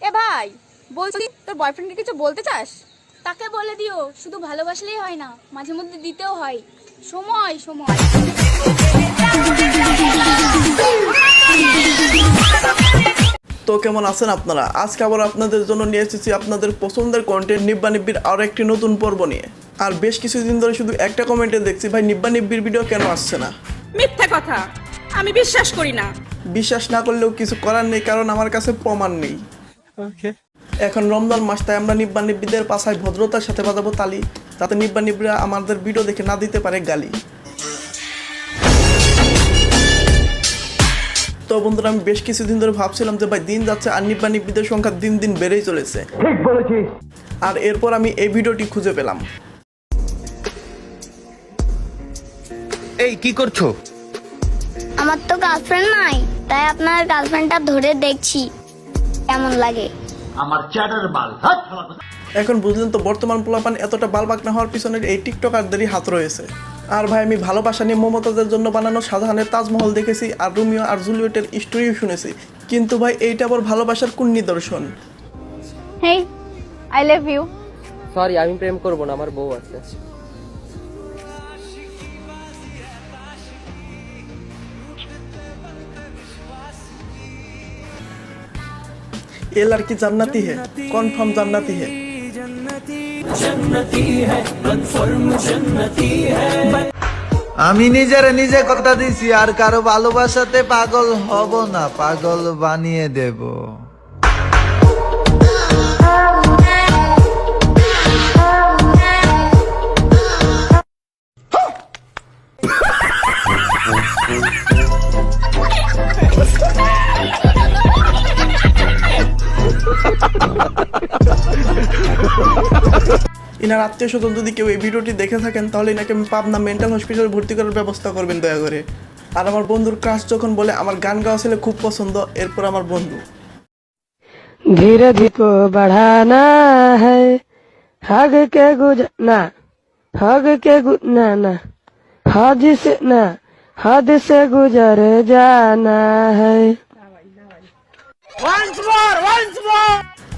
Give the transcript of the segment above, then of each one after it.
এ ভাই, বলছি তোর বয়ফ্রেন্ডকে কিছু বলতে চাস? তাকে বলে দিও, শুধু ভালোবাসলেই হয় না, মাঝে মধ্যে দিতেও হয়। সময় সময়। তো কেমন আছেন আপনারা? আজকে আবার আপনাদের জন্য নিয়ে এসেছি আপনাদের পছন্দের কন্টেন্ট নিব্বা নিব্বির আরও একটি নতুন পর্ব নিয়ে। আর বেশ কিছুদিন ধরে শুধু একটা কমেন্টে দেখছি, ভাই নিব্বা নিব্বির ভিডিও কেন আসছে না? মিথ্যা কথা, আমি বিশ্বাস করি না। বিশ্বাস না করলেও কিছু করার নেই, কারণ আমার কাছে প্রমাণ নেই। এখন রমজান মাস, তাই আমরা নিব্বা নিব্বিদের পাশায় ভদ্রতার সাথে বাজাবো তালি, যাতে নিব্বা নিব্বিরা আমাদের ভিডিও দেখে না দিতে পারে গালি। তো বন্ধুরা, আমি বেশ কিছুদিন ধরে ভাবছিলাম যে ভাই দিন যাচ্ছে আর নিব্বা নিব্বিদের সংখ্যা দিন দিন বেড়েই চলেছে। ঠিক বলেছিস। আর এরপর আমি এই ভিডিওটি খুঁজে পেলাম। এই কি করছো? আমার তো গার্লফ্রেন্ড নাই, তাই আপনার গার্লফ্রেন্ডটা ধরে দেখছি কেমন লাগে। আমার চ্যাটার বাল। এখন বুঝলেন তো বর্তমান পোলাপান এতটা বালবাক না হওয়ার পিছনে এই টিকটকারদেরই হাত রয়েছে। আর ভাই, আমি ভালোবাসা নিয়ে মমতাজের জন্য বানানো শাহজাহানের তাজমহল দেখেছি, আর রোমিও আর জুলিয়েটের স্টোরিও শুনেছি, কিন্তু ভাই এইটা আবার ভালোবাসার কোন নিদর্শন? হেই, আই লাভ ইউ। সরি, আমি প্রেম করব না, আমার বউ আছে। ये लड़की जन्नती है, कन्फर्म जन्नती है। আমি নিজেরে নিজে কথা দিছি, আর কারো ভালোবাসাতে পাগল হব না, পাগল বানিয়ে দেব। ইনার আত্মীয় স্বজন যদি কেউ এই ভিডিওটি দেখে থাকেন, তাহলে এনাকে আমি পাবনা মেন্টাল হসপিটালে ভর্তি করার ব্যবস্থা করবেন দয়া করে। আর আমার বন্ধুর ক্রাশ যখন বলে আমার গান গাওয়া ছেলে খুব পছন্দ, এরপর আমার বন্ধু ধীরজ কো बढ़ाना है, हग के गुजर ना, हग के ना ना, हद से ना, हद से गुजर जाना है।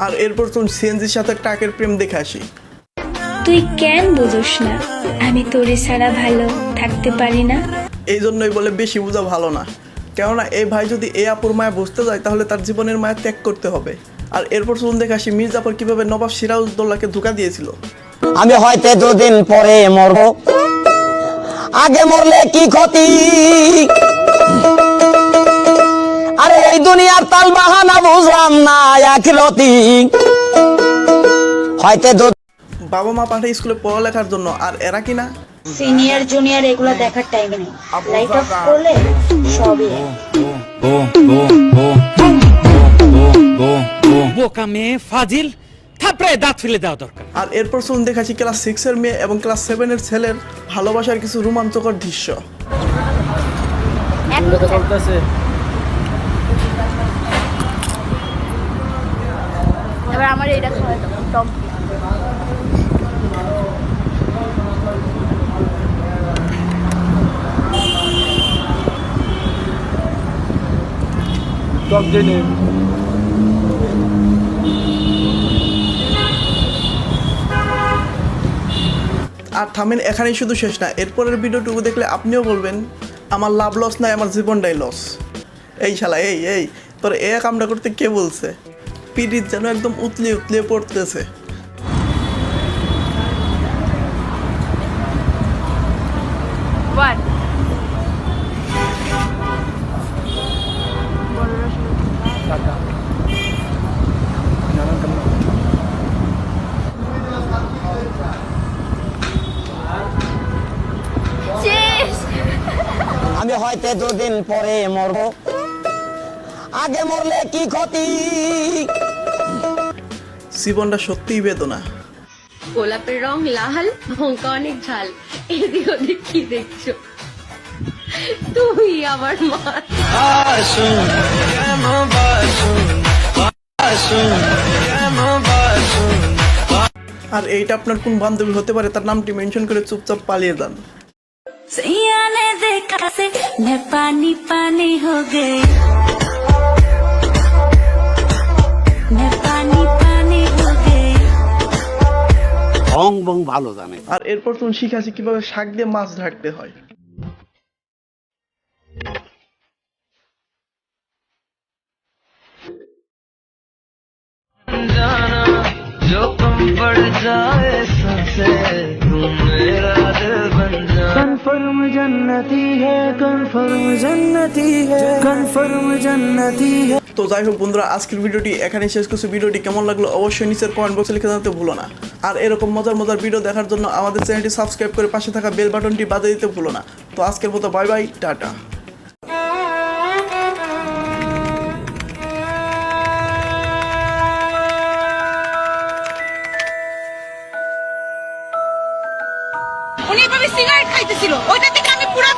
আর এরপর তুমি সিএনজির সাথে ট্রাকের প্রেম দেখে আসি। তুই কেন বুঝোস না আমি তোরে ছাড়া ভালো থাকতে পারি না? এই জন্যই বলে বেশি বোঝা ভালো না, কেননা এই ভাই যদি এই আপুর মায়া বুঝতে যায়, তাহলে তার জীবনের মায়া ত্যাগ করতে হবে। আর এরপর শুন দেখে আসি মির্জাফর কিভাবে নবাব সিরাজউদ্দৌলাকে ধোঁকা দিয়েছিল। আমি হয়তো দুদিন পরে মরবো, আগে মরলে কি ক্ষতি? আরে এই দুনিয়ার তাল বাহানা বুঝলাম না একরতি। হয়তো বাবা মা পাঠায় স্কুলে পড়ালেখার জন্য, আর এরা কিনা সিনিয়র জুনিয়র এগুলো দেখার টাইম নেই, লাইট অফ করলে সবই বোকা মেয়ে ফাজিল, থাপড়ে দাঁত ফেলে দেওয়া দরকার। আর এরপর শুন দেখাচ্ছি ক্লাস 6 এর মেয়ে এবং ক্লাস 7 এর ছেলের ভালোবাসার কিছু রোমাঞ্চকর দৃশ্য। এবার আমার এটা খাওয়া টক। আর থামেন, এখানেই শুধু শেষ না, এরপরের ভিডিওটুকু দেখলে আপনিও বলবেন আমার লাভ লস নাই, আমার জীবনটাই লস। এই শালা, এই তোর এ কামটা করতে কে বলছে? পিঠির যেন একদম উতলে উতলে পড়তেছে। আমি হয়তো দুদিন পরে মরবো, আগে মরলে কি ক্ষতি? জীবনটা সত্যিই বেদনা। গোলাপের রং লাল, লঙ্কা অনেক ঝাল, এদিক ওদিক কি দেখছো? তুই আমার মা। আর এইটা আপনার কোন বান্ধবী হতে পারে, তার নামটি মেনশন করে চুপচাপ পালিয়ে যান। ने देखा से मैं पानी पानी हो गई, मैं पानी বং ভালো জানে। আর এরপর তুমি শিখাছি কিভাবে শাক দিয়ে মাছ ঢাকতে হয়। তো যাই হোক বন্ধুরা, আজকের ভিডিওটি এখানে শেষ করছি। ভিডিওটি কেমন লাগলো অবশ্যই নিচের কমেন্ট বক্সে লিখে জানাতে ভুলো না। আর এরকম মজার মজার ভিডিও দেখার জন্য আমাদের চ্যানেলটি সাবস্ক্রাইব করে পাশে থাকা বেল বাটনটি বাজিয়ে দিতে ভুলো না। তো আজকের মতো বাই বাই, টাটা। উনি এভাবে সিগারেট খাইতেছিল, ওইটা থেকে আমি পুরো